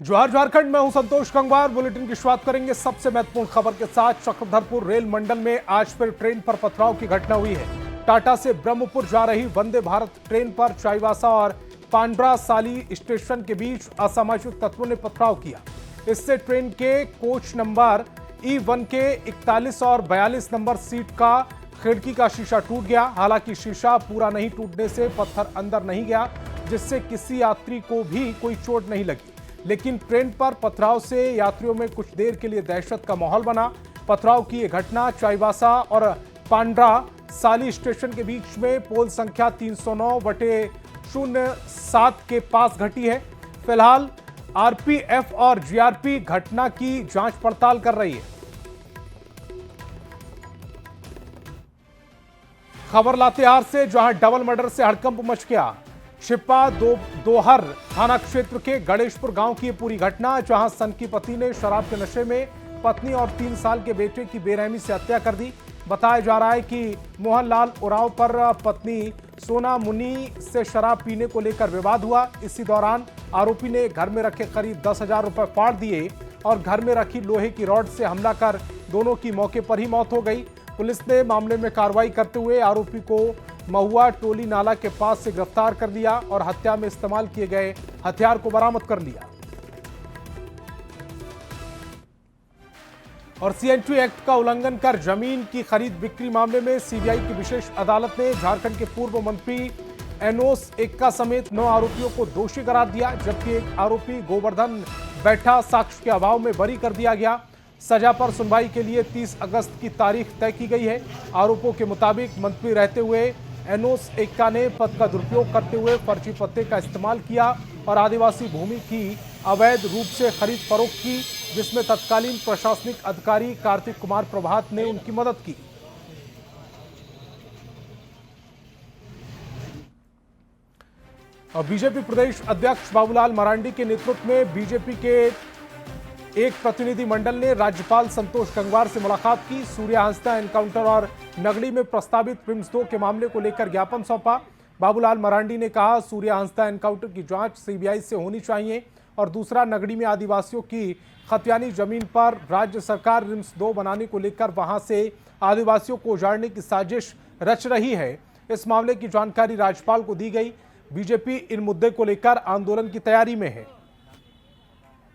जोहार झारखंड में हूं संतोष गंगवार। बुलेटिन की शुरुआत करेंगे सबसे महत्वपूर्ण खबर के साथ। चक्रधरपुर रेल मंडल में आज फिर ट्रेन पर पथराव की घटना हुई है। टाटा से ब्रह्मपुर जा रही वंदे भारत ट्रेन पर चाईबासा और पांड्रा साली स्टेशन के बीच असामाजिक तत्वों ने पथराव किया। इससे ट्रेन के कोच नंबर E1 के 41 और 42 नंबर सीट का खिड़की का शीशा टूट गया। हालांकि शीशा पूरा नहीं टूटने से पत्थर अंदर नहीं गया, जिससे किसी यात्री को भी कोई चोट नहीं लगी। लेकिन ट्रेन पर पथराव से यात्रियों में कुछ देर के लिए दहशत का माहौल बना। पथराव की यह घटना चाईबासा और पांड्रा साली स्टेशन के बीच में पोल संख्या 309/07 के पास घटी है। फिलहाल आरपीएफ और जीआरपी घटना की जांच पड़ताल कर रही है। खबर लातेहार से, जहां डबल मर्डर से हड़कंप मच गया। छिपा दोहर थाना क्षेत्र के गणेशपुर गांव की पूरी घटना, जहां सन की पति ने शराब के नशे में पत्नी और 3 साल के बेटे की बेरहमी से हत्या कर दी। बताया जा रहा है कि मोहनलाल उरांव पर पत्नी सोना मुनी से शराब पीने को लेकर विवाद हुआ। इसी दौरान आरोपी ने घर में रखे करीब 10,000 रुपए फाड़ दिए और घर में रखी लोहे की रॉड से हमला कर दोनों की मौके पर ही मौत हो गई। पुलिस ने मामले में कार्रवाई करते हुए आरोपी को महुआ टोली नाला के पास से गिरफ्तार कर लिया और हत्या में इस्तेमाल किए गए हथियार को बरामद कर लिया। और सीएनटी एक्ट का उल्लंघन कर जमीन की खरीद बिक्री मामले में सीबीआई की विशेष अदालत ने झारखंड के पूर्व मंत्री एनोस एक्का समेत 9 आरोपियों को दोषी करार दिया, जबकि एक आरोपी गोवर्धन बैठा साक्ष्य के अभाव में बरी कर दिया गया। सजा पर सुनवाई के लिए 30 अगस्त की तारीख तय की गई है। आरोपों के मुताबिक मंत्री रहते हुए एनोस एक्का ने पद का दुरुपयोग करते हुए फर्जी पत्ते का इस्तेमाल किया और आदिवासी भूमि की अवैध रूप से खरीद फरोख्त की, जिसमें तत्कालीन प्रशासनिक अधिकारी कार्तिक कुमार प्रभात ने उनकी मदद की। और बीजेपी प्रदेश अध्यक्ष बाबूलाल मरांडी के नेतृत्व में बीजेपी के एक प्रतिनिधि मंडल ने राज्यपाल संतोष गंगवार से मुलाकात की। सूर्या हंसदा एनकाउंटर और नगड़ी में प्रस्तावित PIMS 2 के मामले को लेकर ज्ञापन सौंपा। बाबूलाल मरांडी ने कहा, सूर्या हंसदा एनकाउंटर की जांच सीबीआई से होनी चाहिए और दूसरा, नगड़ी में आदिवासियों की खतियानी जमीन पर राज्य सरकार PIMS 2 बनाने को लेकर वहां से आदिवासियों को उजाड़ने की साजिश रच रही है। इस मामले की जानकारी राज्यपाल को दी गई। बीजेपी इन मुद्दे को लेकर आंदोलन की तैयारी में है।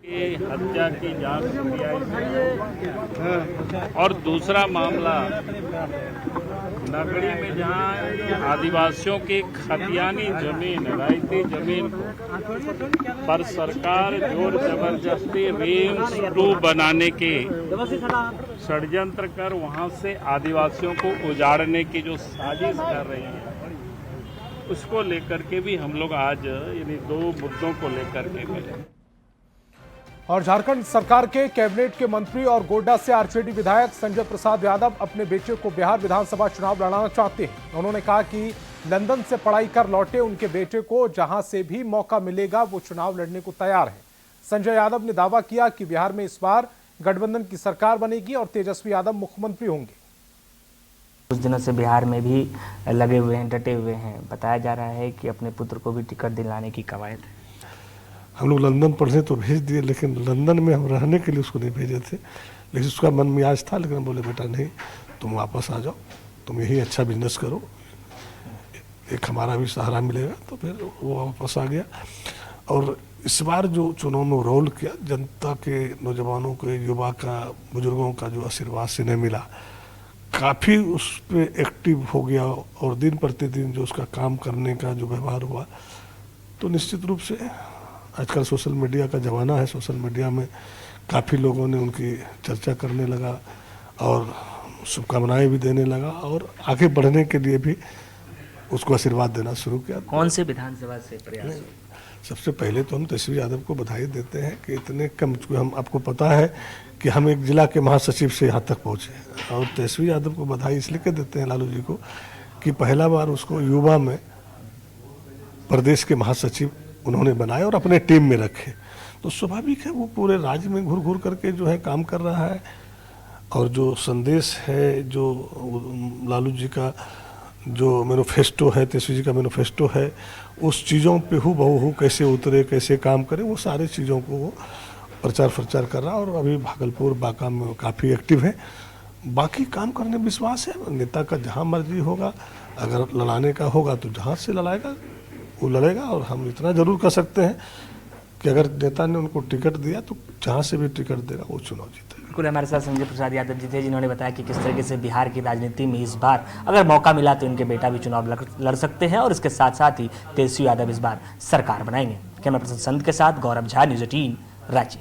हत्या की जांच सीबीआई और दूसरा मामला नगड़ी में जहां आदिवासियों की खतियानी जमीन रईती जमीन पर सरकार जोर जबरदस्ती PIMS 2 बनाने के षड्यंत्र कर वहां से आदिवासियों को उजाड़ने की जो साजिश कर रही है, उसको लेकर के भी हम लोग आज यानी 2 मुद्दों को लेकर के मिले। और झारखंड सरकार के कैबिनेट के मंत्री और गोड्डा से आरजेडी विधायक संजय प्रसाद यादव अपने बेटे को बिहार विधानसभा चुनाव लड़ाना चाहते हैं। उन्होंने कहा कि लंदन से पढ़ाई कर लौटे उनके बेटे को जहां से भी मौका मिलेगा वो चुनाव लड़ने को तैयार है। संजय यादव ने दावा किया कि बिहार में इस बार गठबंधन की सरकार बनेगी और तेजस्वी यादव मुख्यमंत्री होंगे। कुछ दिनों से बिहार में भी लगे हुए हैं, डटे हुए हैं। बताया जा रहा है कि अपने पुत्र को भी टिकट दिलाने की कवायद है। हम लोग लंदन पढ़ने तो भेज दिए, लेकिन लंदन में हम रहने के लिए उसको नहीं भेजे थे। लेकिन उसका मन मियाज था, लेकिन बोले बेटा नहीं, तुम वापस आ जाओ, तुम यही अच्छा बिजनेस करो, एक हमारा भी सहारा मिलेगा। तो फिर वो वापस आ गया। और इस बार जो चुनाव में रोल किया, जनता के, नौजवानों के, युवा का, बुजुर्गों का जो आशीर्वाद से नहीं मिला, काफ़ी उस पर एक्टिव हो गया और दिन प्रतिदिन जो उसका काम करने का जो व्यवहार हुआ, तो निश्चित रूप से आजकल सोशल मीडिया का ज़माना है। सोशल मीडिया में काफ़ी लोगों ने उनकी चर्चा करने लगा और शुभकामनाएं भी देने लगा और आगे बढ़ने के लिए भी उसको आशीर्वाद देना शुरू किया। कौन से विधानसभा से प्रयास? सबसे पहले तो हम तेजस्वी यादव को बधाई देते हैं कि इतने कम, हम आपको पता है कि हम एक जिला के महासचिव से यहाँ तक पहुँचे, और तेजस्वी यादव को बधाई इसलिए के देते हैं लालू जी को कि पहला बार उसको युवा में प्रदेश के महासचिव उन्होंने बनाए और अपने टीम में रखे। तो स्वाभाविक है वो पूरे राज्य में घूर घूर करके जो है काम कर रहा है। और जो संदेश है जो लालू जी का जो मैनिफेस्टो है, तेजस्वी जी का मैनिफेस्टो है, उस चीज़ों पे हूबहू कैसे उतरे, कैसे काम करे, वो सारे चीज़ों को वो प्रचार प्रचार कर रहा है। और अभी भागलपुर बांका में काफ़ी एक्टिव है। बाकी काम करने में विश्वास है। नेता का जहाँ मर्जी होगा, अगर लड़ाने का होगा तो जहाँ से लड़ाएगा वो लड़ेगा। और हम इतना ज़रूर कर सकते हैं कि अगर नेता ने उनको टिकट दिया तो जहाँ से भी टिकट देगा वो चुनाव जीतेगा। बिल्कुल, हमारे साथ संजय प्रसाद यादव जी थे, जिन्होंने बताया कि किस तरीके से बिहार की राजनीति में इस बार अगर मौका मिला तो इनके बेटा भी चुनाव लड़ सकते हैं और इसके साथ साथ ही तेजस्वी यादव इस बार सरकार बनाएंगे। कैमरा पर्सन संत के साथ गौरव झा, न्यूज़ 18 रांची।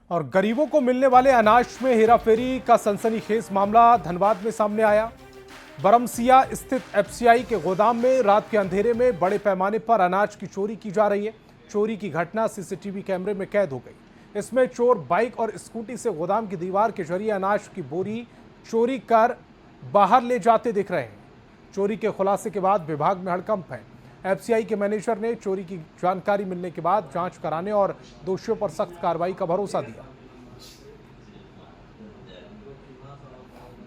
और गरीबों को मिलने वाले अनाज में हेराफेरी का सनसनीखेज मामला धनबाद में सामने आया। बरमसिया स्थित एफसीआई के गोदाम में रात के अंधेरे में बड़े पैमाने पर अनाज की चोरी की जा रही है। चोरी की घटना सीसीटीवी कैमरे में कैद हो गई। इसमें चोर बाइक और स्कूटी से गोदाम की दीवार के जरिए अनाज की बोरी चोरी कर बाहर ले जाते दिख रहे हैं। चोरी के खुलासे के बाद विभाग में हड़कंप है। एफसीआई के मैनेजर ने चोरी की जानकारी मिलने के बाद जांच कराने और दोषियों पर सख्त कार्रवाई का भरोसा दिया।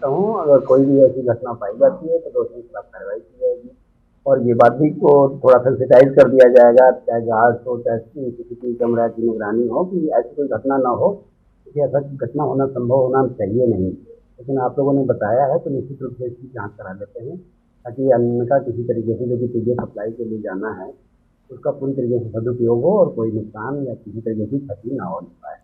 अगर कोई भी ऐसी घटना पाई जाती है तो दोषियों के खिलाफ कार्रवाई की जाएगी और ये बात भी को थोड़ा सेंसिटाइज कर दिया जाएगा, चाहे जहाज हो, चाहे सीसीटीवी कैमरा की निगरानी हो, कि ऐसी कोई घटना ना हो, क्योंकि ऐसा घटना होना संभव होना चाहिए नहीं। लेकिन आप लोगों ने बताया है तो निश्चित रूप से इसकी जांच करा लेते हैं, ताकि अन्न का किसी तरीके से जो भी चीज़ें सप्लाई के लिए जाना है उसका पूरी तरीके से सदुपयोग हो और कोई नुकसान या किसी तरीके की क्षति ना हो पाए।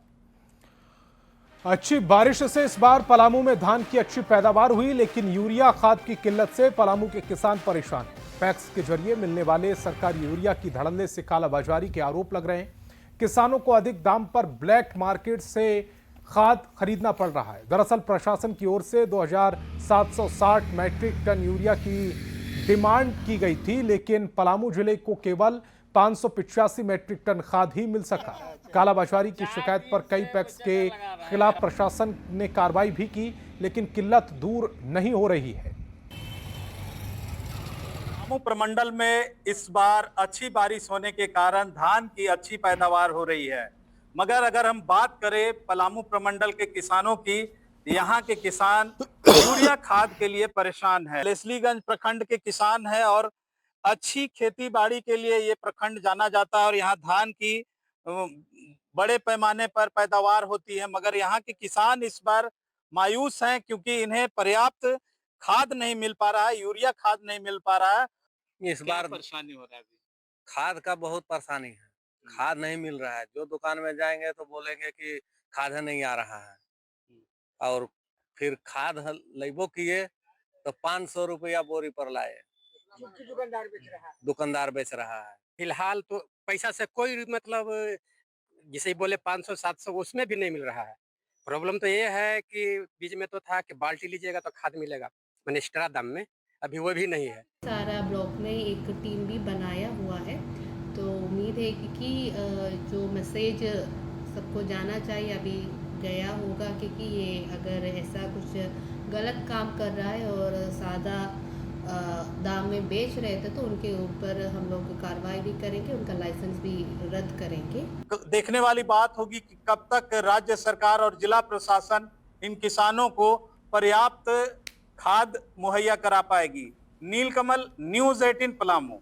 अच्छी बारिश से इस बार पलामू में धान की अच्छी पैदावार हुई, लेकिन यूरिया खाद की किल्लत से पलामू के किसान परेशान हैं। पैक्स के जरिए मिलने वाले सरकारी यूरिया की धड़ल्ले से कालाबाजारी के आरोप लग रहे हैं। किसानों को अधिक दाम पर ब्लैक मार्केट से खाद खरीदना पड़ रहा है। दरअसल प्रशासन की ओर से 2760 मैट्रिक टन यूरिया की डिमांड की गई थी, लेकिन पलामू जिले को केवल 585 मैट्रिक टन खाद ही मिल सका। कालाबाजारी की शिकायत पर कई पैक्स के खिलाफ प्रशासन ने कार्रवाई भी की, लेकिन किल्लत दूर नहीं हो रही है। पलामू प्रमंडल में इस बार अच्छी बारिश होने के कारण धान की अच्छी पैदावार हो रही है, मगर अगर हम बात करें पलामू प्रमंडल के किसानों की, यहाँ के किसान यूरिया खाद के लिए परेशान है। लेस्लीगंज प्रखंड के किसान है और अच्छी खेती बाड़ी के लिए ये प्रखंड जाना जाता है और यहाँ धान की बड़े पैमाने पर पैदावार होती है, मगर यहाँ के किसान इस बार मायूस हैं क्योंकि इन्हें पर्याप्त खाद नहीं मिल पा रहा है, यूरिया खाद नहीं मिल पा रहा है। इस बार परेशानी हो रहा है अभी? खाद का बहुत परेशानी है, खाद नहीं मिल रहा है। जो दुकान में जाएंगे तो बोलेंगे कि खाद नहीं आ रहा है, और फिर खाद लेबो किए तो 500 रुपया बोरी पर लाए। दुकानदार बेच रहा है। फिलहाल तो पैसा से कोई मतलब जिसे बोले 500-700 उसमें भी नहीं मिल रहा है। प्रॉब्लम तो ये है कि बीच में तो था कि बाल्टी लीजिएगा तो खाद मिलेगा मैंने एक्स्ट्रा दाम में, अभी वो भी नहीं है। सारा ब्लॉक में एक टीम भी बनाया हुआ है, तो उम्मीद है कि जो मैसेज सबको जाना चाहिए अभी गया होगा, क्योंकि ये अगर ऐसा कुछ गलत काम कर रहा है और सादा दाम में बेच रहे थे तो उनके ऊपर हम लोग कार्रवाई भी करेंगे, उनका लाइसेंस भी रद्द करेंगे। देखने वाली बात होगी कि कब तक राज्य सरकार और जिला प्रशासन इन किसानों को पर्याप्त खाद मुहैया करा पाएगी। नीलकमल, न्यूज़ 18 पलामू।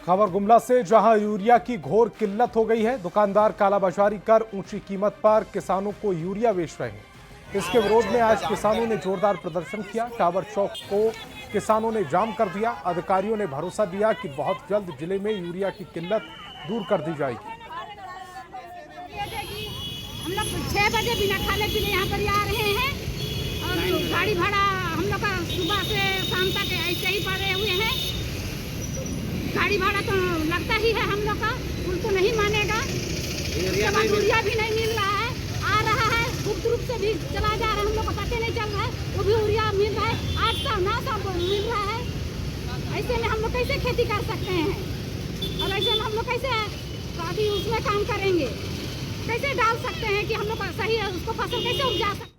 खबर गुमला से, जहां यूरिया की घोर किल्लत हो गई है। दुकानदार कालाबाजारी कर ऊंची कीमत पर किसानों को यूरिया बेच रहे हैं। इसके विरोध में आज किसानों ने जोरदार प्रदर्शन किया। टावर चौक को किसानों ने जाम कर दिया। अधिकारियों ने भरोसा दिया कि बहुत जल्द जिले में यूरिया की किल्लत दूर कर दी जाएगी। हम लोग 6 बजे बिना खाने पीने यहाँ पर आ रहे हैं और गाड़ी भाड़ा हम लोग का सुबह से शाम तक ऐसे ही पड़े हुए हैं। गाड़ी भाड़ा तो लगता ही है हम लोग का, पुल तो नहीं मानेगा। यूरिया भी नहीं मिल रहा है, आ रहा है गुप्त रूप से भी चला जा रहा है, हम लोग को पता नहीं चल रहा है। वो भी यूरिया मिल रहा है 800-900 मिल रहा है। ऐसे में हम लोग कैसे खेती कर सकते हैं और ऐसे में हम लोग कैसे अभी उसमें काम करेंगे, कैसे डाल सकते हैं कि हम लोग सही है उसको फसल कैसे उपजा सकते।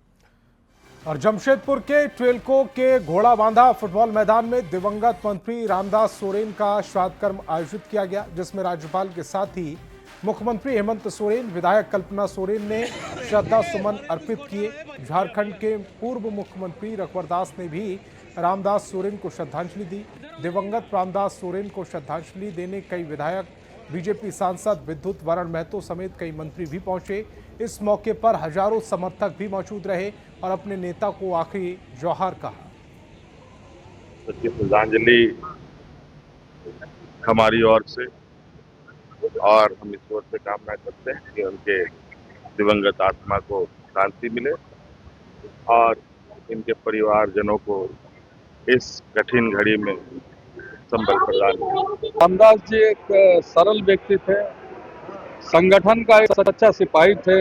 और जमशेदपुर के ट्वेल्को के घोड़ा बांधा फुटबॉल मैदान में दिवंगत मंत्री रामदास सोरेन का श्राद्ध कर्म आयोजित किया गया, जिसमें राज्यपाल के साथ ही मुख्यमंत्री हेमंत सोरेन, विधायक कल्पना सोरेन ने श्रद्धा सुमन अर्पित किए। झारखंड के पूर्व मुख्यमंत्री रघुवर दास ने भी रामदास सोरेन को श्रद्धांजलि दी। दिवंगत रामदास सोरेन को श्रद्धांजलि देने कई विधायक, बीजेपी सांसद विद्युत वरण महतो समेत कई मंत्री भी पहुंचे। इस मौके पर हजारों समर्थक भी मौजूद रहे और अपने नेता को आखिरी जोहार कहा। श्रद्धांजलि हमारी ओर से, और हम ईश्वर से कामना करते हैं कि उनके दिवंगत आत्मा को शांति मिले और इनके परिवारजनों को इस कठिन घड़ी में संबल प्रदान मिले। रामदास जी एक सरल व्यक्ति थे, संगठन का एक सच्चा सिपाही थे,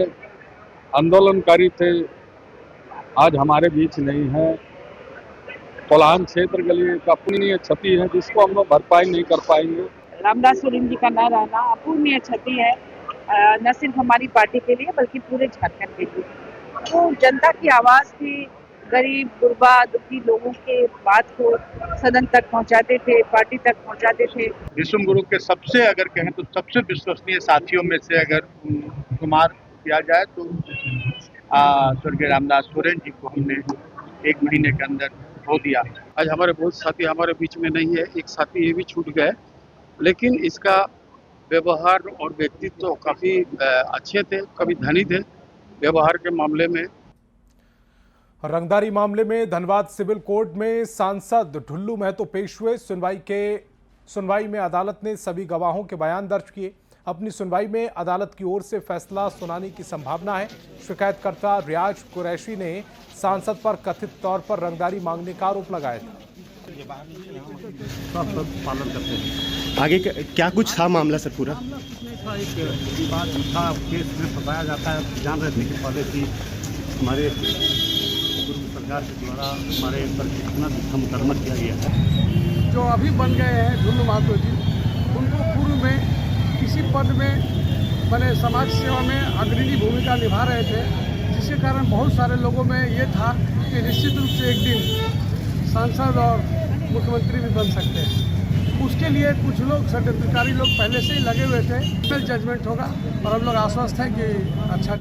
आंदोलनकारी थे। आज हमारे बीच नहीं है। कोल्हान क्षेत्र के लिए एक अपूरणीय क्षति है जिसको हम लोग भरपाई नहीं कर पाएंगे। रामदास सोरेन जी का न रहना अपूरणीय क्षति है, न सिर्फ हमारी पार्टी के लिए बल्कि पूरे झारखंड के लिए। तो जनता की आवाज़ थी, गरीब गुरबा दुखी लोगों के बात को सदन तक पहुंचाते थे, पार्टी तक पहुंचाते थे। विश्व गुरु के सबसे अगर कहें तो सबसे विश्वसनीय साथियों में से अगर शुमार किया जाए तो स्वर्गीय रामदास सोरेन जी को हमने 1 महीने के अंदर खो दिया। आज हमारे बहुत साथी हमारे बीच में नहीं है, एक साथी ये भी छूट गए, लेकिन इसका व्यवहार और व्यक्तित्व तो काफ़ी अच्छे थे, कभी धनी थे व्यवहार के मामले में। रंगदारी मामले में धनबाद सिविल कोर्ट में सांसद ढुल्लू महतो पेश हुए। सुनवाई में अदालत ने सभी गवाहों के बयान दर्ज किए। अपनी सुनवाई में अदालत की ओर से फैसला सुनाने की संभावना है। शिकायतकर्ता रियाज कुरैशी ने सांसद पर कथित तौर पर रंगदारी मांगने का आरोप लगाया था। पालन करते हैं। आगे क्या कुछ था मामला सर? पूरा एक विवाद था, केस में फंसाया जाता है। जान रहे थे कि पहले की हमारे सरकार के द्वारा हमारे पर कितना मुकदमा किया गया है। जो अभी बन गए हैं ढुल्लू महतो जी, उनको पूर्व में किसी पद में बने समाज सेवा में अग्रणी भूमिका निभा रहे थे, जिसके कारण बहुत सारे लोगों में ये था कि निश्चित रूप से एक दिन सांसद और मुख्यमंत्री भी बन सकते हैं। उसके लिए कुछ लोग षड्यंत्रकारी लोग पहले से ही लगे हुए थे। कल जजमेंट होगा और हम लोग आश्वस्त हैं कि अच्छा।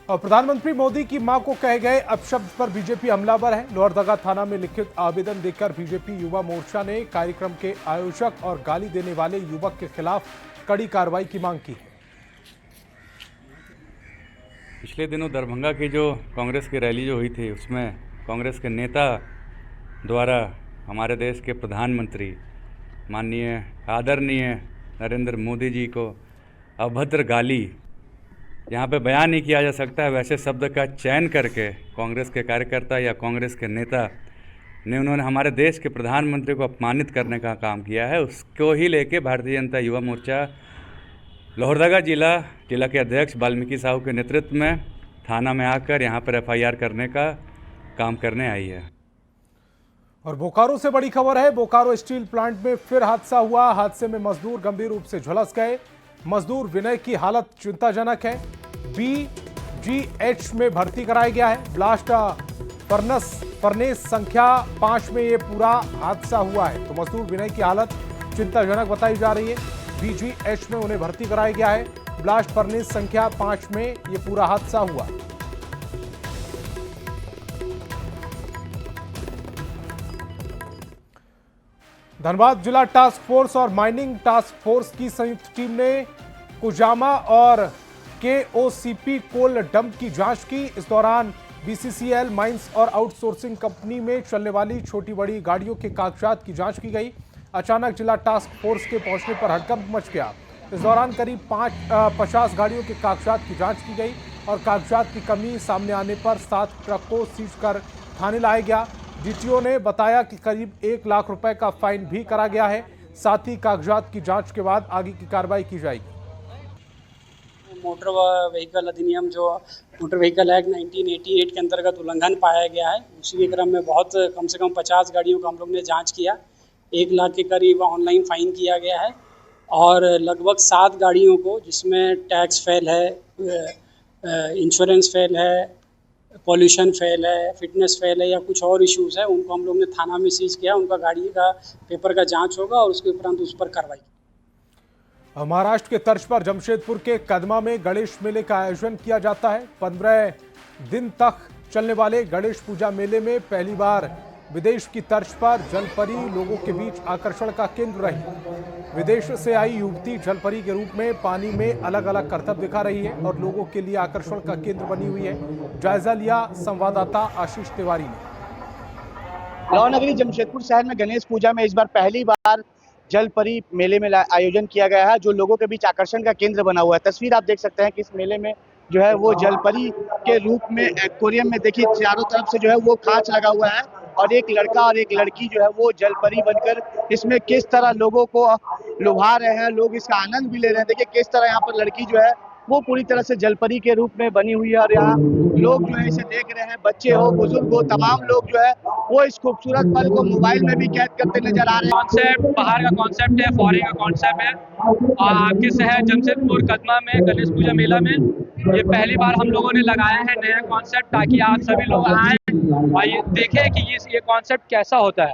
और प्रधानमंत्री मोदी की मां को कहे गए अपशब्द पर बीजेपी हमलावर है। लोहरदगा थाना में लिखित आवेदन देकर बीजेपी युवा मोर्चा ने कार्यक्रम के आयोजक और गाली देने वाले युवक के खिलाफ कड़ी कार्रवाई की मांग की है। पिछले दिनों दरभंगा की जो कांग्रेस की रैली जो हुई थी, उसमें कांग्रेस के नेता द्वारा हमारे देश के प्रधानमंत्री माननीय आदरणीय नरेंद्र मोदी जी को अभद्र गाली, यहाँ पे बयान नहीं किया जा सकता है वैसे शब्द का चयन करके कांग्रेस के कार्यकर्ता या कांग्रेस के नेता ने उन्होंने हमारे देश के प्रधानमंत्री को अपमानित करने का काम किया है। उसको ही लेके भारतीय जनता युवा मोर्चा लोहरदगा जिला के अध्यक्ष वाल्मीकि साहू के नेतृत्व में थाना में आकर यहाँ पर FIR करने का काम करने आई है। और बोकारो से बड़ी खबर है। बोकारो स्टील प्लांट में फिर हादसा हुआ। हादसे में मजदूर गंभीर रूप से झुलस गए। मजदूर विनय की हालत चिंताजनक है। BGH में भर्ती कराया गया है। ब्लास्ट फर्नेस संख्या 5 में ये पूरा हादसा हुआ है। तो मजदूर विनय की हालत चिंताजनक बताई जा रही है। BGH में उन्हें भर्ती कराया गया है। ब्लास्ट फर्नेस संख्या 5 में ये पूरा हादसा हुआ। धनबाद जिला टास्क फोर्स और माइनिंग टास्क फोर्स की संयुक्त टीम ने कुजामा और KOCP कोल डंप की जांच की। इस दौरान BCCL माइंस और आउटसोर्सिंग कंपनी में चलने वाली छोटी बड़ी गाड़ियों के कागजात की जांच की गई। अचानक जिला टास्क फोर्स के पहुंचने पर हड़कंप मच गया। इस दौरान करीब 50 गाड़ियों के कागजात की जांच की गई और कागजात की कमी सामने आने पर 7 ट्रक को सीज कर थाने लाया गया। DTO ने बताया कि करीब 1 लाख रुपए का फाइन भी करा गया है। साथ ही कागजात की जांच के बाद आगे की कार्रवाई की जाएगी। मोटर व्हीकल अधिनियम जो मोटर व्हीकल एक्ट 1988 के अंतर्गत उल्लंघन पाया गया है, उसी के क्रम में बहुत कम से कम 50 गाड़ियों का हम लोग ने जांच किया। 1 लाख के करीब ऑनलाइन फाइन किया गया है और लगभग 7 गाड़ियों को, जिसमें टैक्स फेल है, इंश्योरेंस फेल है, पॉल्यूशन फेल है, फिटनेस फेल है या कुछ और इश्यूज़ है, उनको हम लोग ने थाना में सीज किया। उनका गाड़ी का पेपर का जांच होगा और उसके उपरांत उस पर कार्रवाई। महाराष्ट्र के तर्ज पर जमशेदपुर के कदमा में गणेश मेले का आयोजन किया जाता है। 15 दिन तक चलने वाले गणेश पूजा मेले में पहली बार विदेश की तर्ज पर जलपरी लोगों के बीच आकर्षण का केंद्र रही। विदेश से आई युवती जलपरी के रूप में पानी में अलग अलग करतब दिखा रही है और लोगों के लिए आकर्षण का केंद्र बनी हुई है। जायजा लिया संवाददाता आशीष तिवारी ने। लाहौर नगरी जमशेदपुर शहर में गणेश पूजा में इस बार पहली बार जलपरी मेले में आयोजन किया गया है, जो लोगों के बीच आकर्षण का केंद्र बना हुआ है। तस्वीर आप देख सकते हैं कि इस मेले में जो है वो जलपरी के रूप में एक्वेरियम में देखिए चारों तरफ से जो है वो कांच लगा हुआ है और एक लड़का और एक लड़की जो है वो जलपरी बनकर इसमें किस तरह लोगों को लुभा रहे हैं, लोग इसका आनंद भी ले रहे हैं। देखिए किस तरह यहाँ पर लड़की जो है वो पूरी तरह से जलपरी के रूप में बनी हुई है और यहाँ लोग जो है इसे देख रहे हैं, बच्चे हो बुजुर्ग हो, तमाम लोग जो है वो इस खूबसूरत पल को मोबाइल में भी कैद करते नजर आ रहे हैं। कॉन्सेप्ट बाहर का कॉन्सेप्ट है, फॉरेन का कॉन्सेप्ट है और आपके शहर जमशेदपुर कदमा में गणेश पूजा मेला में ये पहली बार हम लोगों ने लगाया है नया कॉन्सेप्ट, ताकि आप सभी लोग आए और ये देखें कि ये कॉन्सेप्ट कैसा होता है,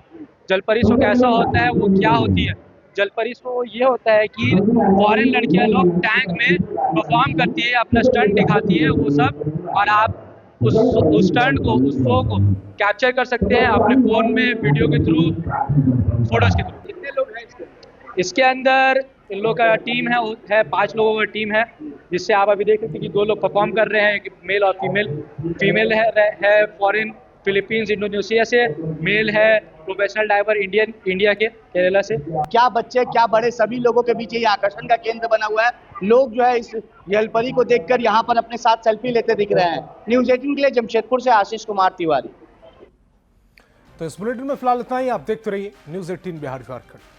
जलपरी शो कैसा होता है, वो क्या होती है। जलपरी शो ये होता है कि फॉरेन लड़कियां लोग टैंक में परफॉर्म करती है, अपना स्टंट दिखाती है वो सब, और आप उस स्टंट को, उस शो को कैप्चर कर सकते हैं अपने फोन में, वीडियो के थ्रू, फोटोज के थ्रू। कितने लोग हैं इसके अंदर? इन लोग का टीम है 5 लोगों का टीम है, जिससे आप अभी देख सकते हैं कि 2 लोग परफॉर्म कर रहे हैं, मेल और फीमेल है फॉरेन फिलीपींस इंडोनेशिया से, मेल है प्रोफेशनल डाइवर इंडिया के केरला से। क्या बच्चे क्या बड़े सभी लोगों के बीच ये आकर्षण का केंद्र बना हुआ है। लोग जो है इस जलपरी को देखकर यहाँ पर अपने साथ सेल्फी लेते दिख रहे हैं। न्यूज़ 18 के लिए जमशेदपुर से आशीष कुमार तिवारी। तो इस बुलेटिन में फिलहाल इतना ही। आप देखते रहिए न्यूज़ 18 बिहार झारखंड।